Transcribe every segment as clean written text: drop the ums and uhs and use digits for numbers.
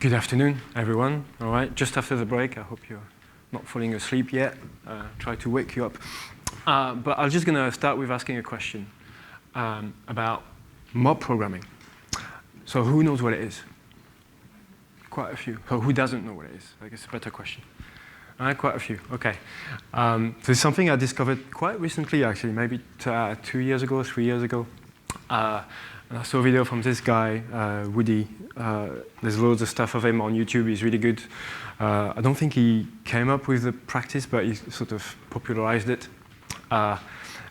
Good afternoon, everyone. All right, just after the break, I hope you're not falling asleep yet. Try to wake you up. But I'm just going to start with asking a question about mob programming. So who knows what it is? Quite a few. So who doesn't know what it is? I guess a better question. All right, quite a few. OK. So it's something I discovered quite recently, actually, maybe 2 years ago, 3 years ago. And I saw a video from this guy, Woody. There's loads of stuff of him on YouTube. He's really good. I don't think he came up with the practice, but he sort of popularized it. And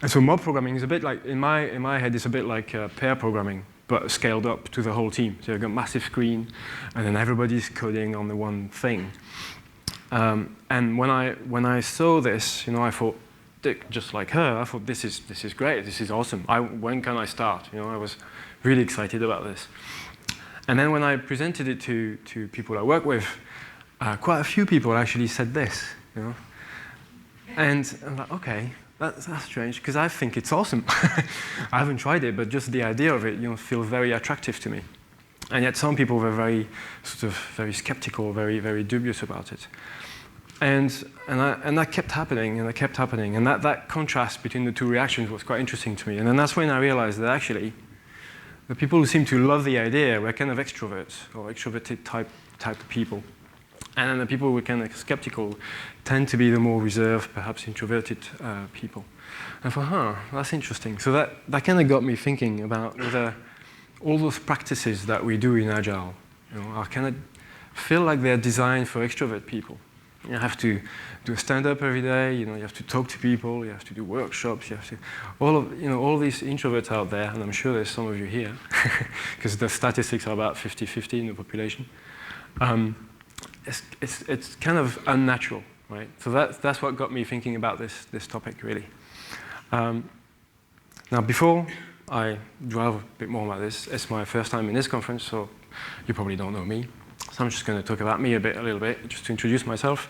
so mob programming is a bit like, in my head, it's a bit like pair programming, but scaled up to the whole team. So you've got a massive screen, and then everybody's coding on the one thing. And when I saw this, I thought, just like her, I thought this is great. This is awesome. When can I start? I was really excited about this. And then when I presented it to people I work with, quite a few people actually said this. And I'm like, OK, that's strange, because I think it's awesome. I haven't tried it, but just the idea of it feels very attractive to me. And yet some people were very skeptical, very dubious about it. And that kept happening, and that contrast between the two reactions was quite interesting to me. And then that's when I realized that actually, the people who seemed to love the idea were kind of extroverts, or extroverted type of people. And then the people who were kind of skeptical tend to be the more reserved, perhaps introverted people. And I thought, that's interesting. So that kind of got me thinking about whether all those practices that we do in Agile are kind of feel like they're designed for extrovert people. You have to do a stand-up every day. You have to talk to people. You have to do workshops. You have to all these introverts out there, and I'm sure there's some of you here, because the statistics are about 50-50 in the population. It's kind of unnatural, right? So that's what got me thinking about this topic really. Now, before I drive a bit more about this, it's my first time in this conference, so you probably don't know me. So I'm just going to talk about me a little bit, just to introduce myself.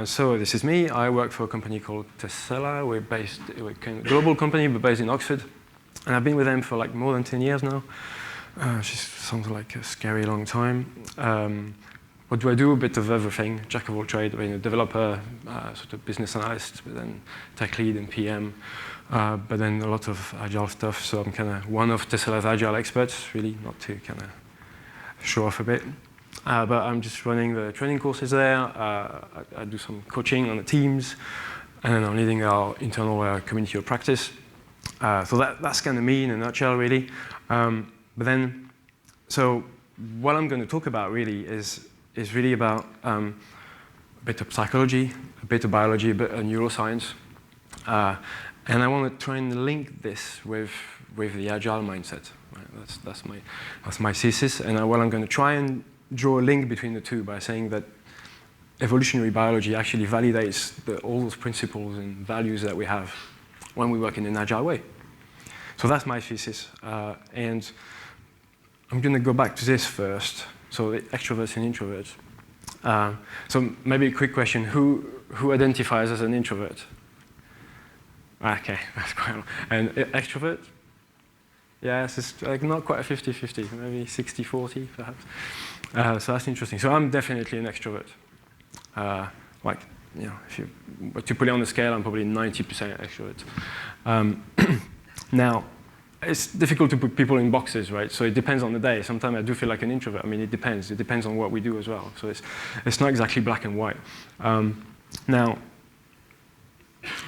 So this is me. I work for a company called Tesla. We're a global company, but based in Oxford. And I've been with them for like more than 10 years now. Just sounds like a scary long time. What do I do? A bit of everything. Jack of all trades, developer, sort of business analyst, but then tech lead and PM. But then a lot of Agile stuff. So I'm kind of one of Tesla's Agile experts, really, not to kind of show off a bit. But I'm just running the training courses there. I do some coaching on the teams. And then I'm leading our internal community of practice. So that's kind of me in a nutshell, really. But then, so what I'm going to talk about really is really about a bit of psychology, a bit of biology, a bit of neuroscience. And I want to try and link this with the Agile mindset. Right? That's my thesis. And what I'm going to try and draw a link between the two by saying that evolutionary biology actually validates all those principles and values that we have when we work in an Agile way. So that's my thesis. And I'm going to go back to this first. So the extroverts and introverts. So maybe a quick question. Who identifies as an introvert? OK, that's quite a lot. And extrovert? Yes, it's like not quite a 50-50, maybe 60-40 perhaps. So that's interesting. So I'm definitely an extrovert. If you were to put it on the scale, I'm probably 90% extrovert. Now, it's difficult to put people in boxes, right? So it depends on the day. Sometimes I do feel like an introvert. I mean, it depends. It depends on what we do as well. So it's not exactly black and white. Now,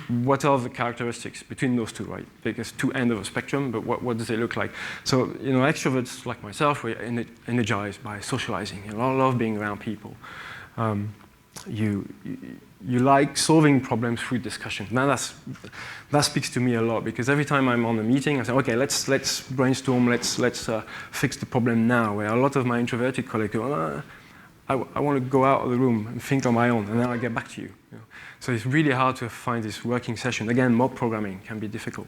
what are the characteristics between those two, right? Because two ends of a spectrum, but what does it look like? So, extroverts like myself, we're energized by socializing. I love being around people. You like solving problems through discussion. Now that speaks to me a lot, because every time I'm on a meeting, I say, OK, let's brainstorm, let's fix the problem now. Where a lot of my introverted colleagues go, I want to go out of the room and think on my own, and then I'll get back to you. So it's really hard to find this working session. Again, mob programming can be difficult.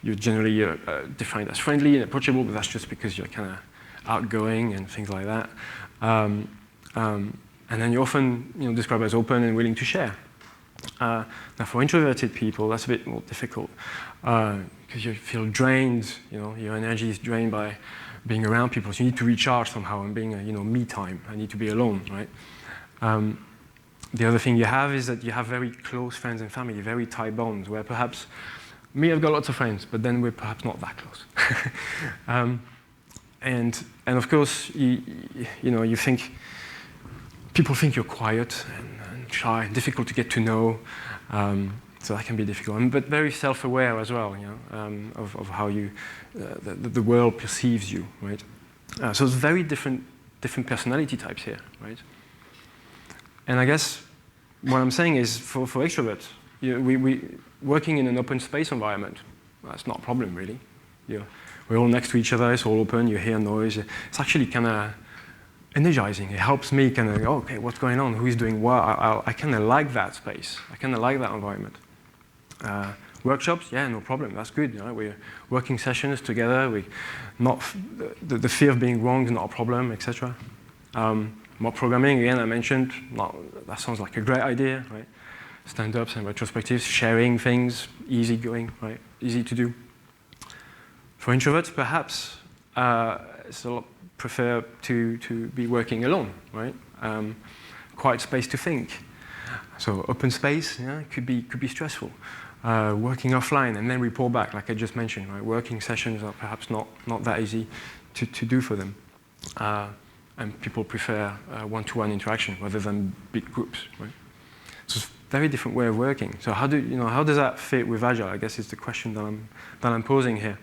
You're generally defined as friendly and approachable, but that's just because you're kind of outgoing and things like that. And then you're often described as open and willing to share. Now, for introverted people, that's a bit more difficult because you feel drained. Your energy is drained by being around people. So you need to recharge somehow and being, me time. I need to be alone, right? The other thing you have is that you have very close friends and family, very tight bonds, where perhaps me, I've got lots of friends, but then we're perhaps not that close. And of course, you think, people think you're quiet and shy and difficult to get to know. So that can be difficult, but very self-aware as well, of how the world perceives you, right? So it's very different personality types here, right? And I guess what I'm saying is, for extroverts, we working in an open space environment, that's not a problem really. We're all next to each other, it's all open, you hear noise. It's actually kind of energizing. It helps me kind of, okay, what's going on? Who is doing what? I kind of like that space. I kind of like that environment. Workshops, yeah, no problem. That's good. We're working sessions together. The fear of being wrong is not a problem, etc. Mock programming, again, I mentioned. That sounds like a great idea, right? Stand-ups and retrospectives, sharing things, easy going, right? Easy to do. For introverts, perhaps, it's a lot prefer to be working alone, right? Quiet space to think. So open space, could be stressful. Working offline and then report back, like I just mentioned, right? Working sessions are perhaps not that easy to do for them. And people prefer one-to-one interaction rather than big groups, right? So it's a very different way of working. So how does that fit with Agile? I guess is the question that I'm posing here.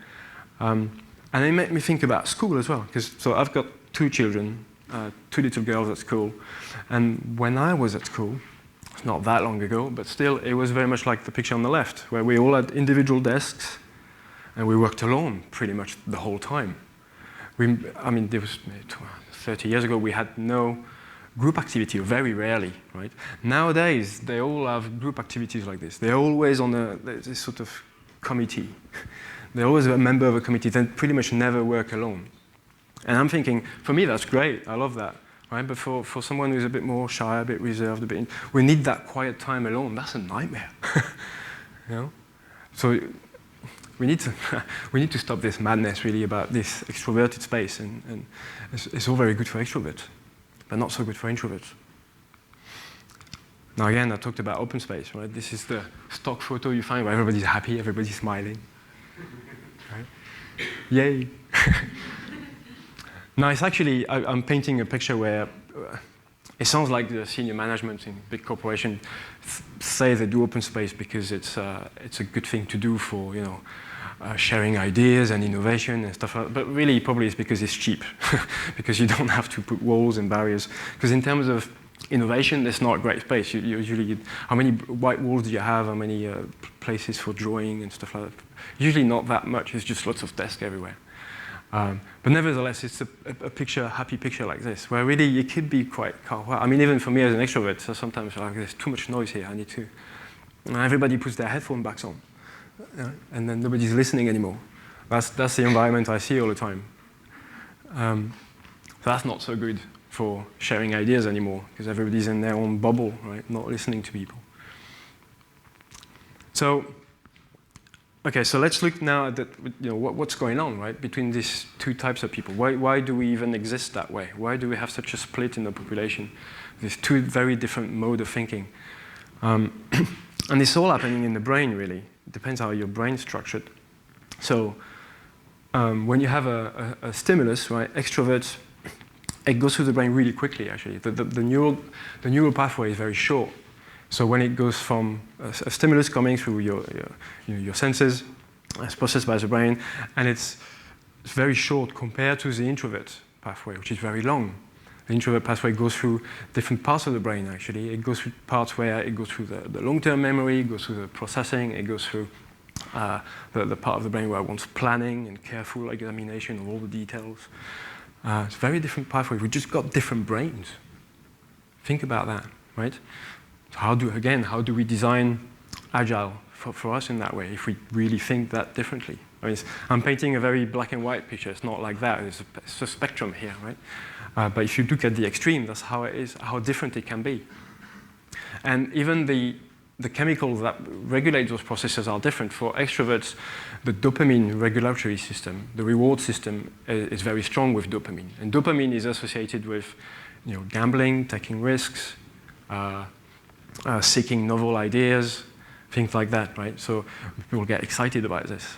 And it made me think about school as well, so I've got 2 children, 2 little girls at school, and when I was at school, it's not that long ago, but still it was very much like the picture on the left, where we all had individual desks, and we worked alone pretty much the whole time. There was 30 years ago, we had no group activity, very rarely, right? Nowadays, they all have group activities like this. They're always on this sort of committee. They're always a member of a committee. They pretty much never work alone. And I'm thinking, for me, that's great. I love that, right? But for someone who's a bit more shy, a bit reserved, we need that quiet time alone. That's a nightmare, So we need to stop this madness really about this extroverted space, and it's all very good for extroverts, but not so good for introverts. Now again, I talked about open space, right? This is the stock photo you find where everybody's happy, everybody's smiling. Right? Yay! Now it's actually, I'm painting a picture where it sounds like the senior management in big corporations say they do open space because it's a good thing to do for sharing ideas and innovation and stuff like that. But really, probably it's because it's cheap, because you don't have to put walls and barriers. Because in terms of innovation, it's not a great space. You usually, how many white walls do you have? How many places for drawing and stuff like that? Usually not that much. It's just lots of desks everywhere. But nevertheless, it's a picture, a happy picture like this, where really it could be quite calm. Even for me as an extrovert, so sometimes there's too much noise here. I need to. And everybody puts their headphone backs on, and then nobody's listening anymore. That's the environment I see all the time. So that's not so good for sharing ideas anymore, because everybody's in their own bubble, right? Not listening to people. So, okay, so let's look now at what's going on, right, between these 2 types of people. Why do we even exist that way? Why do we have such a split in the population? These 2 very different modes of thinking. And it's all happening in the brain, really. It depends how your brain's structured. So when you have a stimulus, right, extroverts, it goes through the brain really quickly, actually. The neural pathway is very short. So when it goes from a stimulus coming through your senses, it's processed by the brain, and it's very short compared to the introvert pathway, which is very long. The introvert pathway goes through different parts of the brain, actually. It goes through parts where it goes through the long-term memory, it goes through the processing, it goes through the part of the brain where it wants planning and careful examination of all the details. It's a very different pathway. We've just got different brains. Think about that, right? How do we design Agile for us in that way, if we really think that differently? I'm painting a very black and white picture. It's not like that. It's a spectrum here, right? But if you look at the extreme, that's how it is, how different it can be. And even the the chemicals that regulate those processes are different. For extroverts, the dopamine regulatory system, the reward system, is very strong with dopamine. And dopamine is associated with gambling, taking risks, seeking novel ideas, things like that, right? So people get excited about this,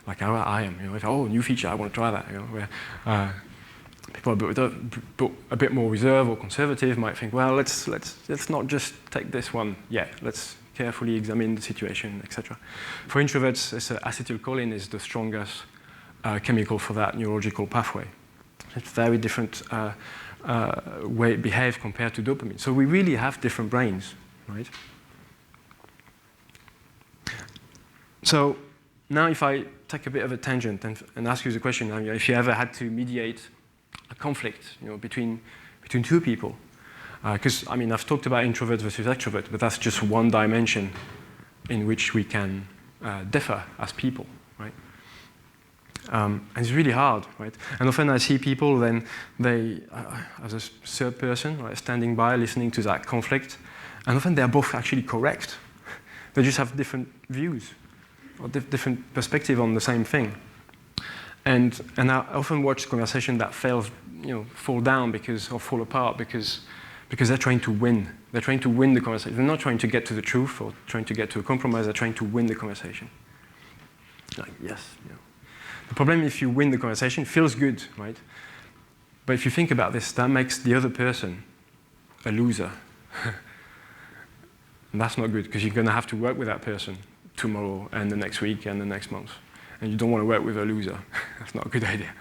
like how I am. If, new feature, I want to try that. Where people a bit more reserved or conservative might think, well, let's not just take this one yet. Let's carefully examine the situation, etc. For introverts, acetylcholine is the strongest chemical for that neurological pathway. It's very different way it behaves compared to dopamine. So we really have different brains, right? So now if I take a bit of a tangent and ask you the question, if you ever had to mediate a conflict between two people, because I've talked about introvert versus extrovert, but that's just one dimension in which we can differ as people, right? And it's really hard, right? And often I see people then they, as a third person, right, standing by, listening to that conflict, and often they're both actually correct. They just have different views or different perspective on the same thing. And I often watch conversations that fall down or fall apart because they're trying to win. They're trying to win the conversation. They're not trying to get to the truth or trying to get to a compromise. They're trying to win the conversation. Like, yes. The problem, if you win the conversation, feels good, right? But if you think about this, that makes the other person a loser. And that's not good, because you're going to have to work with that person tomorrow and the next week and the next month. And you don't want to work with a loser. That's not a good idea.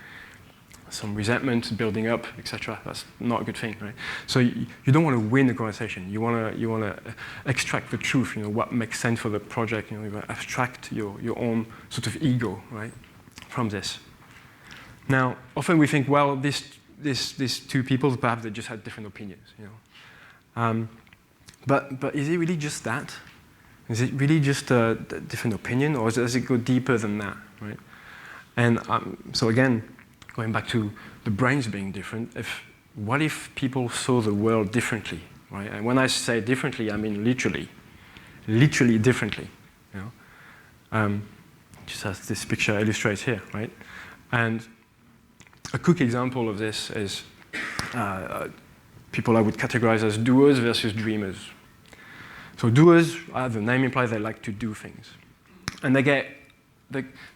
Some resentment building up, etc. That's not a good thing, right? So you don't want to win the conversation. You want to extract the truth. What makes sense for the project. You want to abstract your own sort of ego, right, from this. Now, often we think, well, these two people, perhaps they just had different opinions. But is it really just that? Is it really just a different opinion, or does it go deeper than that, right? And so again, going back to the brains being different, what if people saw the world differently, right? And when I say differently, I mean literally differently. Just as this picture illustrates here, right? And a quick example of this is people I would categorize as doers versus dreamers. So doers, the name implies they like to do things. And they're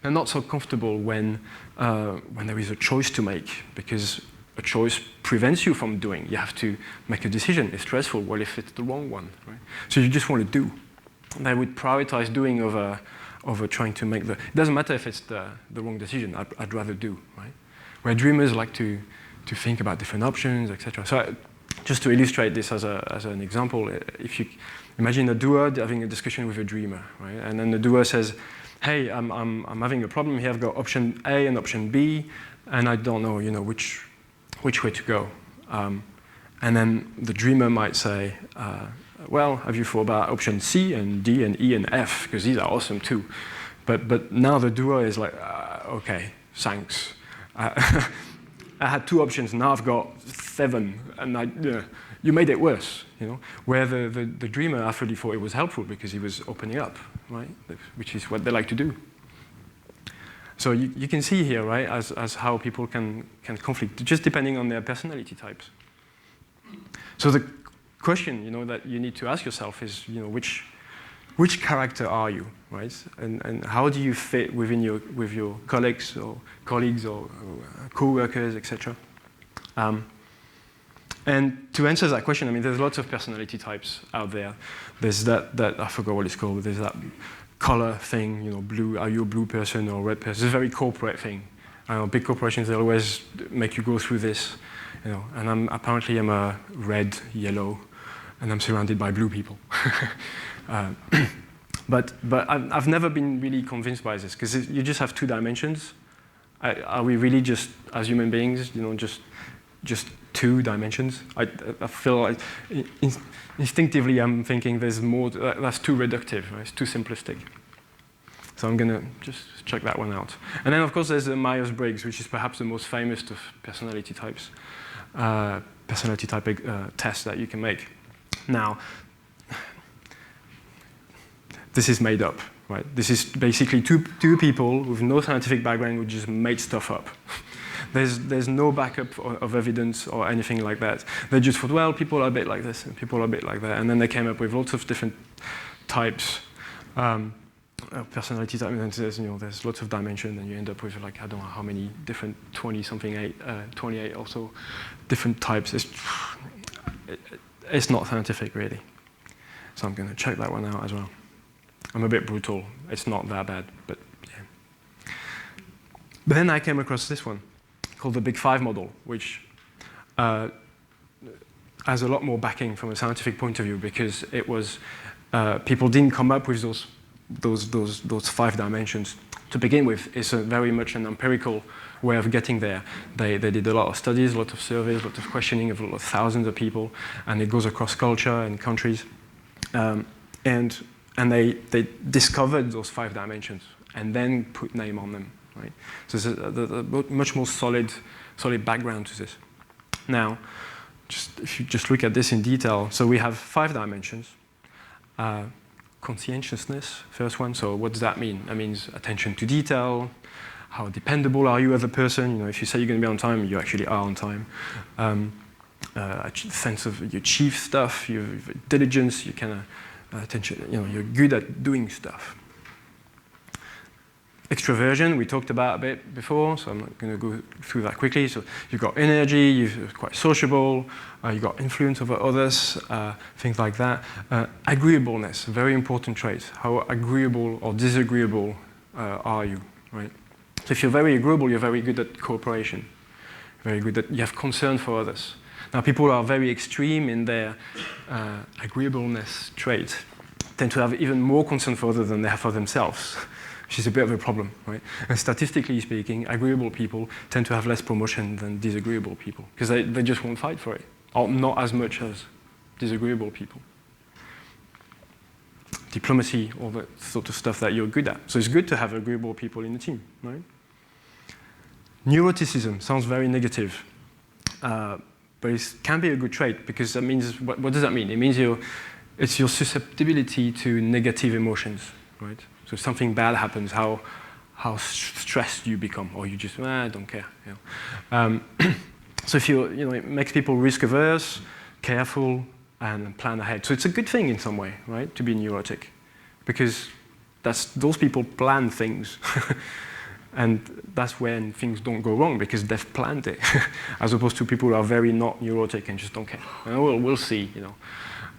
not so comfortable when there is a choice to make, because a choice prevents you from doing. You have to make a decision. It's stressful. What if it's the wrong one, right? So you just want to do. They would prioritize doing over trying to make it doesn't matter if it's the wrong decision. I'd rather do, right? Where dreamers like to think about different options, etc. So just to illustrate this as an example, if you imagine a doer having a discussion with a dreamer, right? And then the doer says, hey, I'm having a problem here. I've got option A and option B, and I don't know, which way to go. And then the dreamer might say, well, have you thought about option C and D and E and F? Because these are awesome too. But now the doer is like, okay, thanks. I had 2 options, now I've got 7, and you made it worse, Where the dreamer actually thought it was helpful because he was opening up, right? Which is what they like to do. So you can see here, right, as how people can conflict, just depending on their personality types. So the question, that you need to ask yourself is, which character are you, right? And how do you fit with your colleagues or co-workers, etc. And to answer that question, there's lots of personality types out there. There's that I forgot what it's called, but there's that color thing, blue, are you a blue person or a red person? It's a very corporate thing. Big corporations, they always make you go through this, and apparently I'm a red, yellow, and I'm surrounded by blue people. But I've never been really convinced by this, because you just have 2 dimensions. Are we really just, as human beings, just 2 dimensions? I feel like instinctively I'm thinking there's more. That's too reductive. Right? It's too simplistic. So I'm going to just check that one out. And then, of course, there's the Myers-Briggs, which is perhaps the most famous of personality types, tests that you can make. Now, this is made up, right? This is basically two people with no scientific background who just made stuff up. There's no backup of evidence or anything like that. They just thought, well, people are a bit like this and people are a bit like that. And then they came up with lots of different types, personality types, and there's lots of dimensions, and you end up with, like, I don't know how many different 28 or so different types. It's not scientific, really. So I'm going to check that one out as well. I'm a bit brutal. It's not that bad, but yeah. But then I came across this one, called the Big Five model, which has a lot more backing from a scientific point of view, because it was people didn't come up with those 5 dimensions to begin with. It's very much an empirical way of getting there. They did a lot of studies, a lot of surveys, a lot of questioning of thousands of people, and it goes across culture and countries. And they discovered those 5 dimensions and then put name on them. Right? So there's a much more solid background to this. Now, if you just look at this in detail, so we have 5 dimensions. Conscientiousness, first one. So what does that mean? That means attention to detail. How dependable are you as a person? If you say you're going to be on time, you actually are on time. A sense of you achieve stuff, your diligence, you kind of attention. You're good at doing stuff. Extroversion, we talked about a bit before, so I'm not going to go through that quickly. So you've got energy, you're quite sociable, you've got influence over others, things like that. Agreeableness, very important trait. How agreeable or disagreeable are you, right? So if you're very agreeable, you're very good at cooperation. Very good at, you have concern for others. Now, people who are very extreme in their agreeableness trait tend to have even more concern for others than they have for themselves, which is a bit of a problem, right? And statistically speaking, agreeable people tend to have less promotion than disagreeable people, because they just won't fight for it, or not as much as disagreeable people. Diplomacy, all that sort of stuff that you're good at. So it's good to have agreeable people in the team, right? Neuroticism sounds very negative, but it can be a good trait, because that means, what does that mean? It means it's your susceptibility to negative emotions, right? So if something bad happens, how stressed you become, or you just, I don't care. So if it makes people risk averse, careful, and plan ahead. So it's a good thing in some way, right, to be neurotic, because those people plan things, and that's when things don't go wrong, because they've planned it, as opposed to people who are very not neurotic and just don't care. We'll see,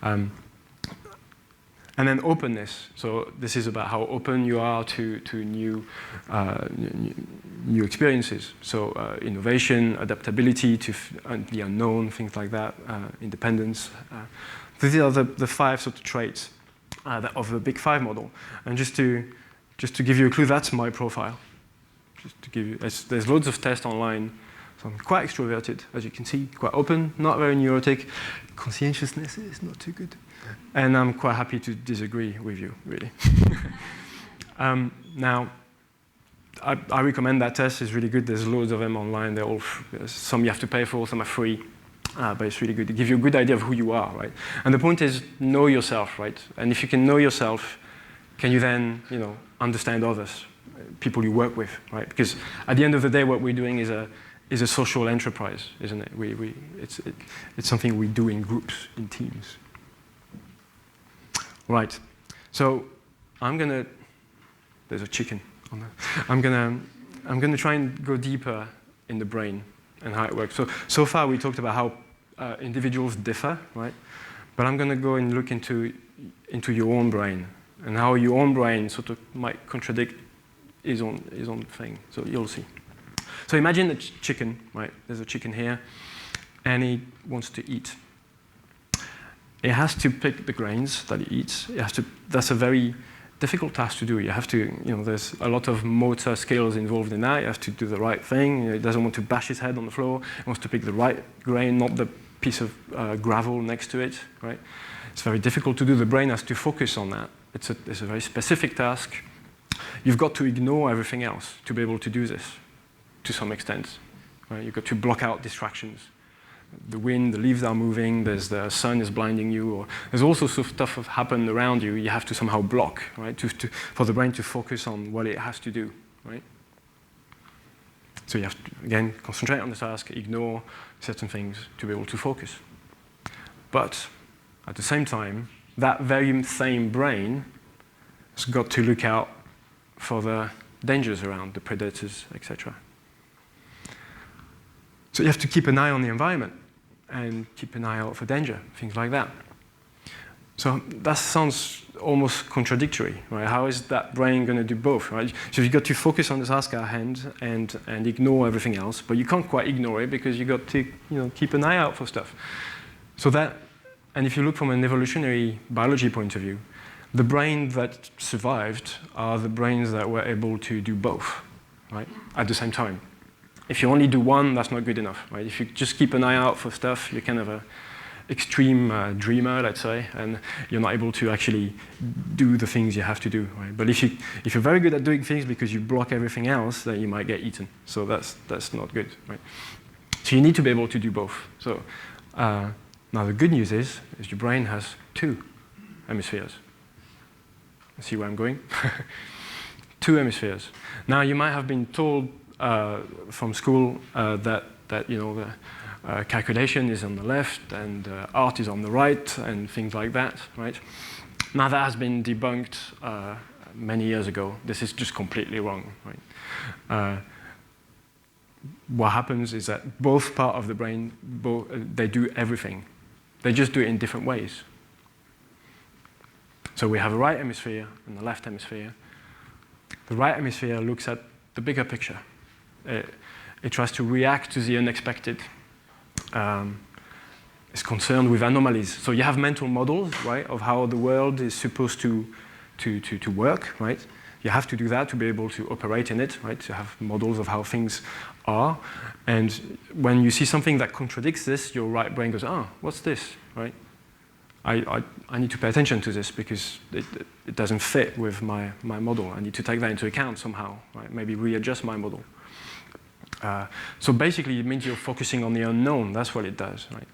And then openness. So this is about how open you are to new experiences. So innovation, adaptability to the unknown, things like that, independence. These are the 5 sort of traits of the Big Five model. And just to give you a clue, that's my profile. Just to give you, there's loads of tests online. So I'm quite extroverted, as you can see, quite open, not very neurotic. Conscientiousness is not too good. And I'm quite happy to disagree with you, really. Now, I recommend that test. It's really good. There's loads of them online. They're all some you have to pay for, some are free. But it's really good. It gives you a good idea of who you are, right? And the point is, know yourself, right? And if you can know yourself, can you then, understand others, people you work with, right? Because at the end of the day, what we're doing is a social enterprise, isn't it? It's something we do in groups, in teams. Right. So there's a chicken on there. I'm gonna try and go deeper in the brain and how it works. So far we talked about how individuals differ, right? But I'm gonna go and look into your own brain and how your own brain sort of might contradict his own thing. So you'll see. So imagine a chicken, right? There's a chicken here, and he wants to eat. It has to pick the grains that it eats. That's a very difficult task to do. You have to, there's a lot of motor skills involved in that. You have to do the right thing. It doesn't want to bash his head on the floor. It wants to pick the right grain, not the piece of gravel next to it, right? It's very difficult to do. The brain has to focus on that. It's a very specific task. You've got to ignore everything else to be able to do this, to some extent, right? You've got to block out distractions. the wind, the leaves are moving, there's the sun is blinding you, or there's all sorts of stuff that happen around you. You have to somehow block, right, for the brain to focus on what it has to do, right? So you have to, again, concentrate on the task, ignore certain things to be able to focus. But at the same time, that very same brain has got to look out for the dangers around, the predators, etc. So you have to keep an eye on the environment and keep an eye out for danger, things like that. So that sounds almost contradictory, right? How is that brain going to do both, right? So you've got to focus on the task at hand and ignore everything else, but you can't quite ignore it because you've got to, keep an eye out for stuff. So that, and if you look from an evolutionary biology point of view, the brain that survived are the brains that were able to do both, right, at the same time. If you only do one, that's not good enough, right? If you just keep an eye out for stuff, you're kind of a extreme dreamer, let's say, and you're not able to actually do the things you have to do, right? But if you're very good at doing things because you block everything else, then you might get eaten. So that's not good, right? So you need to be able to do both. So now the good news is your brain has two hemispheres. See where I'm going? Two hemispheres. Now you might have been told from school that the calculation is on the left and art is on the right and things like that, right? Now that has been debunked many years ago. This is just completely wrong, right? What happens is that both parts of the brain, they do everything. They just do it in different ways. So we have a right hemisphere and the left hemisphere. The right hemisphere looks at the bigger picture. It tries to react to the unexpected. It's concerned with anomalies. So you have mental models, right, of how the world is supposed to work, right? You have to do that to be able to operate in it, right? To have models of how things are. And when you see something that contradicts this, your right brain goes, what's this, right? I need to pay attention to this because it doesn't fit with my model. I need to take that into account somehow, right? Maybe readjust my model. So basically, it means you're focusing on the unknown. That's what it does, right?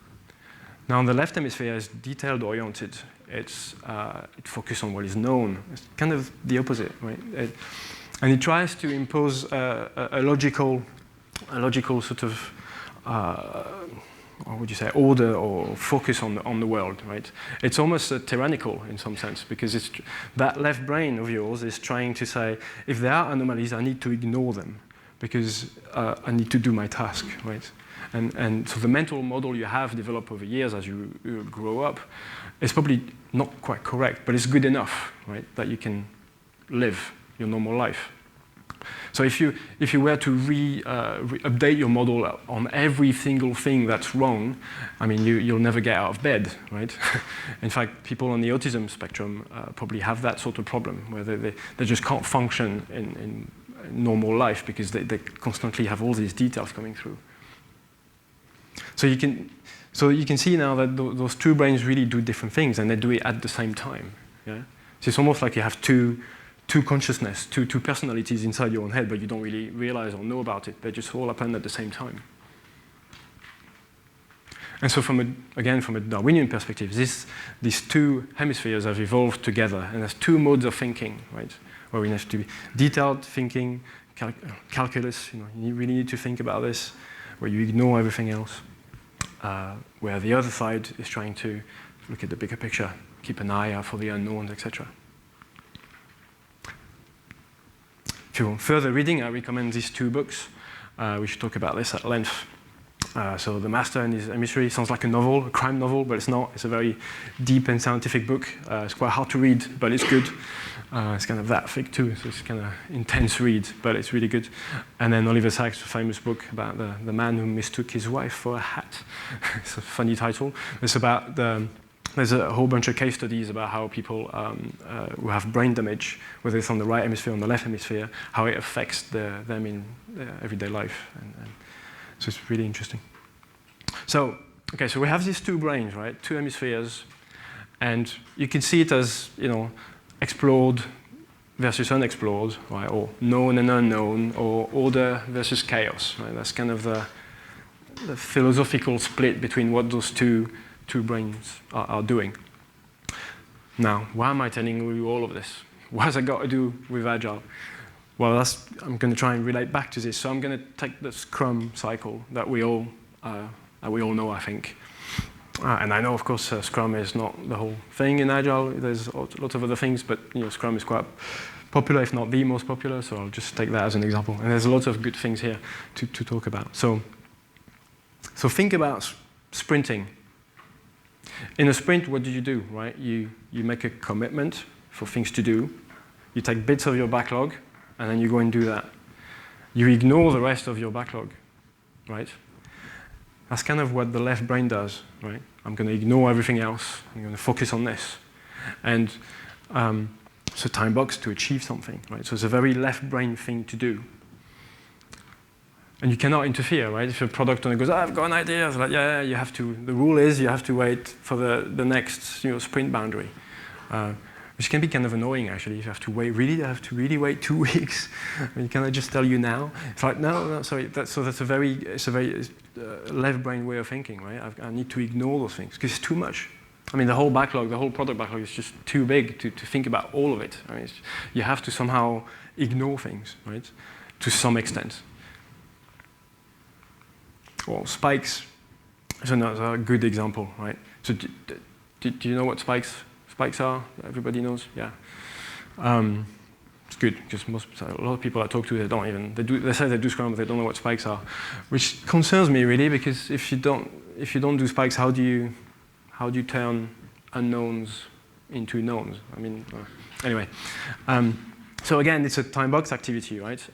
Now, the left hemisphere is detailed-oriented. It focuses on what is known. It's kind of the opposite, right? And it tries to impose a logical sort of what would you say, order or focus on the world, right? It's almost tyrannical in some sense because that left brain of yours is trying to say, if there are anomalies, I need to ignore them because I need to do my task, right? And so the mental model you have developed over years as you grow up is probably not quite correct, but it's good enough, right, that you can live your normal life. So if you were to update your model on every single thing that's wrong, I mean, you'll never get out of bed, right? In fact, people on the autism spectrum probably have that sort of problem where they just can't function in normal life because they constantly have all these details coming through. So you can see now that those two brains really do different things and they do it at the same time. Yeah? So it's almost like you have two consciousness, two personalities inside your own head, but you don't really realize or know about it. They just all happen at the same time. And so from a Darwinian perspective, these two hemispheres have evolved together, and there's two modes of thinking, right? Where we have to be detailed thinking, calculus, you really need to think about this, where you ignore everything else, where the other side is trying to look at the bigger picture, keep an eye out for the unknowns, etc. If you want further reading, I recommend these two books. We should talk about this at length. So The Master and His Hemisphere sounds like a novel, a crime novel, but it's not. It's a very deep and scientific book. It's quite hard to read, but it's good. It's kind of that thick too, so it's kind of intense read, but it's really good. And then Oliver Sacks' famous book about the man who mistook his wife for a hat. It's a funny title. It's about there's a whole bunch of case studies about how people who have brain damage, whether it's on the right hemisphere or on the left hemisphere, how it affects them in their everyday life. And so it's really interesting. So, okay, so we have these two brains, right? Two hemispheres. And you can see it as, explored versus unexplored, right? Or known and unknown, or order versus chaos, right? That's kind of the philosophical split between what those two brains are doing. Now, why am I telling you all of this? What has it got to do with Agile? Well, I'm going to try and relate back to this. So I'm going to take the Scrum cycle that we all know, I think. And I know, of course, Scrum is not the whole thing in Agile. There's lots of other things, but Scrum is quite popular, if not the most popular. So I'll just take that as an example. And there's a lot of good things here to talk about. So think about sprinting. In a sprint, what do? Right? You make a commitment for things to do. You take bits of your backlog, and then you go and do that. You ignore the rest of your backlog, right? That's kind of what the left brain does, right? I'm going to ignore everything else. I'm going to focus on this. And it's a time box to achieve something, right? So it's a very left brain thing to do. And you cannot interfere, right? If a product owner goes, I've got an idea, it's like, yeah, you have to. The rule is you have to wait for the next sprint boundary. Which can be kind of annoying, actually. You have to wait. Really, I have to really wait 2 weeks. Can I just tell you now? It's like no, sorry. That's a very left brain way of thinking, right? I need to ignore those things because it's too much. I mean, the whole backlog, the whole product backlog, is just too big to think about all of it. I mean, you have to somehow ignore things, right? To some extent. Well, spikes is another good example, right? So, do you know what spikes are? Everybody knows, yeah. It's good because a lot of people I talk to, they say they do Scrum, but they don't know what spikes are, which concerns me really because if you don't do spikes, how do you turn unknowns into knowns? I mean, anyway. So again, it's a time box activity, right?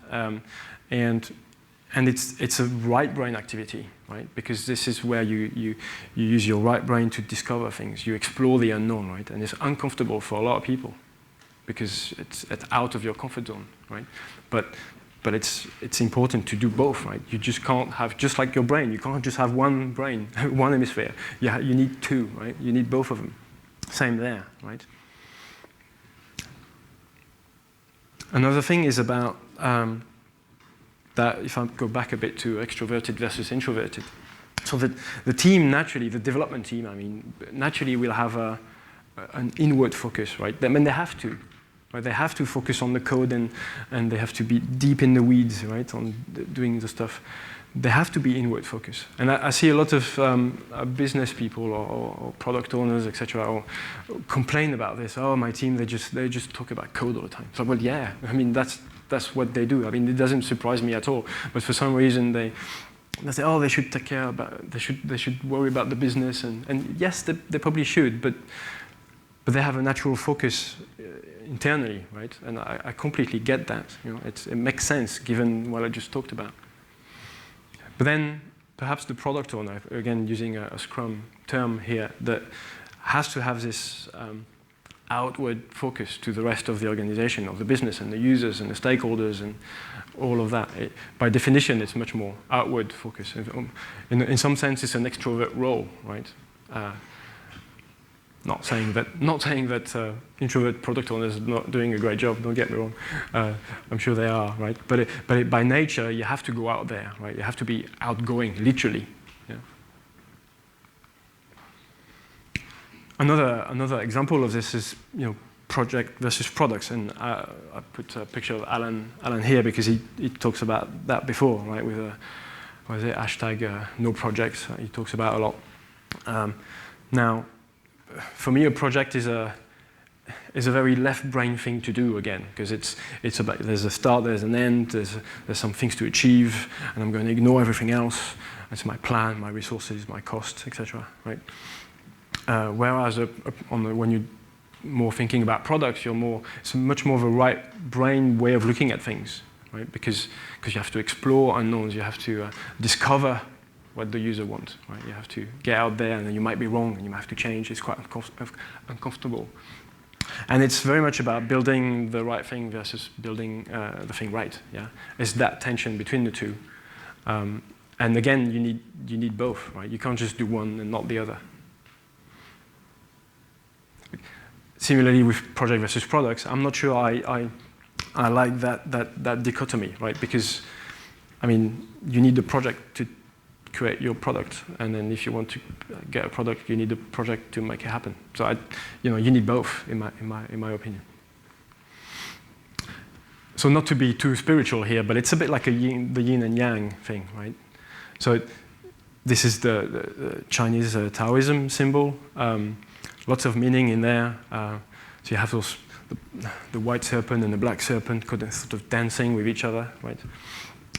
And it's a right brain activity, right? Because this is where you use your right brain to discover things. You explore the unknown, right? And it's uncomfortable for a lot of people because it's out of your comfort zone, right? But it's important to do both, right? You just can't have, just like your brain, you can't just have one brain, one hemisphere. You need two, right? You need both of them. Same there, right? Another thing is about that if I go back a bit to extroverted versus introverted. So the team naturally, the development team, I mean, naturally will have an inward focus, right? I mean, they have to. Right? They have to focus on the code and they have to be deep in the weeds, right, on doing the stuff. They have to be inward focused. And I see a lot of business people or product owners, etc., complain about this. Oh, my team, they just talk about code all the time. So, well, yeah, I mean, that's what they do. I mean, it doesn't surprise me at all. But for some reason, they say, oh, they should take care about, they should worry about the business. And yes, they probably should, but they have a natural focus internally, right? And I completely get that. It makes sense given what I just talked about. But then perhaps the product owner, again using a Scrum term here, that has to have this outward focus to the rest of the organization, of the business and the users and the stakeholders and all of that. By definition, it's much more outward focus. In some sense, it's an extrovert role, right? Not saying that introvert product owners are not doing a great job. Don't get me wrong. I'm sure they are, right? But by nature, you have to go out there, right? You have to be outgoing, literally. Yeah. Another example of this is project versus products, and I put a picture of Alan here because he talks about that before, right? With what is it, hashtag no projects. He talks about a lot. Now, for me, a project is a very left brain thing to do again, because it's about, there's a start, there's an end, there's some things to achieve, and I'm going to ignore everything else. It's my plan, my resources, my costs, etc. Right? Whereas when you're more thinking about products, it's much more of a right brain way of looking at things, right? Because you have to explore unknowns, you have to discover what the user wants, right? You have to get out there, and then you might be wrong, and you might have to change. It's quite uncomfortable. And it's very much about building the right thing versus building the thing right. Yeah, it's that tension between the two. And again, you need both, right? You can't just do one and not the other. Similarly, with project versus products, I'm not sure I like that dichotomy, right? Because, I mean, you need the project create your product. And then if you want to get a product, you need a project to make it happen. So you need both, in my opinion. So not to be too spiritual here, but it's a bit like the yin and yang thing, right? So this is the Chinese Taoism symbol. Lots of meaning in there. So you have the white serpent and the black serpent sort of dancing with each other, right?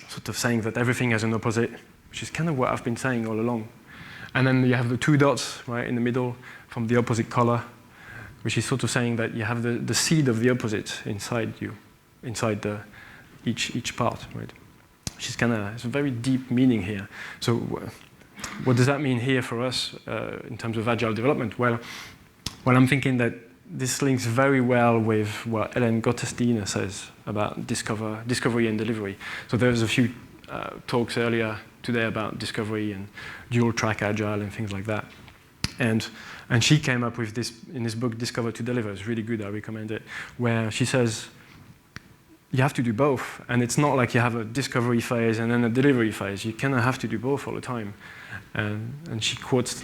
Sort of saying that everything has an opposite, which is kind of what I've been saying all along. And then you have the two dots, right, in the middle from the opposite color, which is sort of saying that you have the seed of the opposite inside you, inside each part, right? Which is it's a very deep meaning here. So what does that mean here for us in terms of agile development? Well, I'm thinking that this links very well with what Ellen Gottesdiener says about discovery and delivery. So there's a few talks earlier today about discovery and dual track agile and things like that. And she came up with this in this book, Discover to Deliver. It's really good, I recommend it, where she says you have to do both. And it's not like you have a discovery phase and then a delivery phase. You kind of have to do both all the time. And she quotes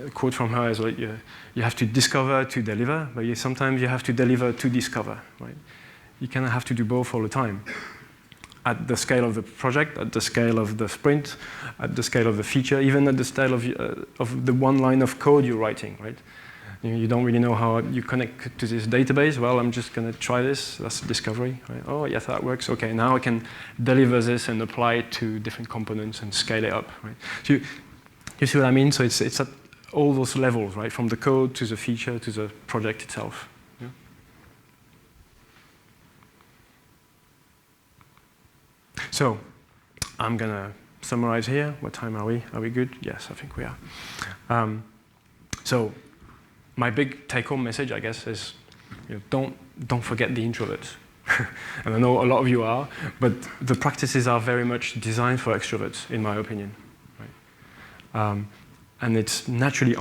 a quote from her as well, you have to discover to deliver, but sometimes you have to deliver to discover, right? You kind of have to do both all the time. At the scale of the project, at the scale of the sprint, at the scale of the feature, even at the scale of the one line of code you're writing, right? You don't really know how you connect to this database. Well, I'm just going to try this. That's discovery, right? Oh, yes, that works. Okay, now I can deliver this and apply it to different components and scale it up, right? So you see what I mean? So it's at all those levels, right? From the code to the feature to the project itself. Yeah? So I'm going to summarize here. What time are we? Are we good? Yes, I think we are. So my big take-home message, I guess, is don't forget the introverts. And I know a lot of you are, but the practices are very much designed for extroverts, in my opinion. And it's naturally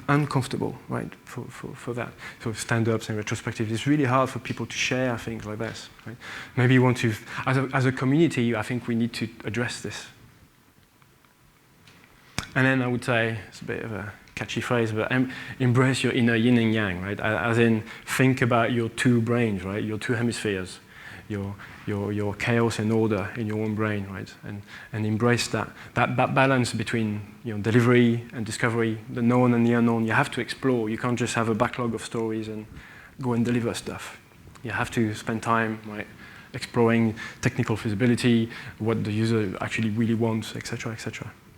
uncomfortable, right, for that. So stand-ups and retrospectives, it's really hard for people to share things like this. Right? Maybe you want to, as a community, I think we need to address this. And then I would say, it's a bit of a catchy phrase, but embrace your inner yin and yang, right? As in, think about your two brains, right? Your two hemispheres, your chaos and order in your own brain, right? And embrace that balance between delivery and discovery, the known and the unknown. You have to explore. You can't just have a backlog of stories and go and deliver stuff. You have to spend time, right, exploring technical feasibility, what the user actually really wants, etc.,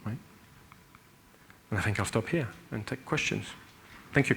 right? And I think I'll stop here and take questions. Thank you.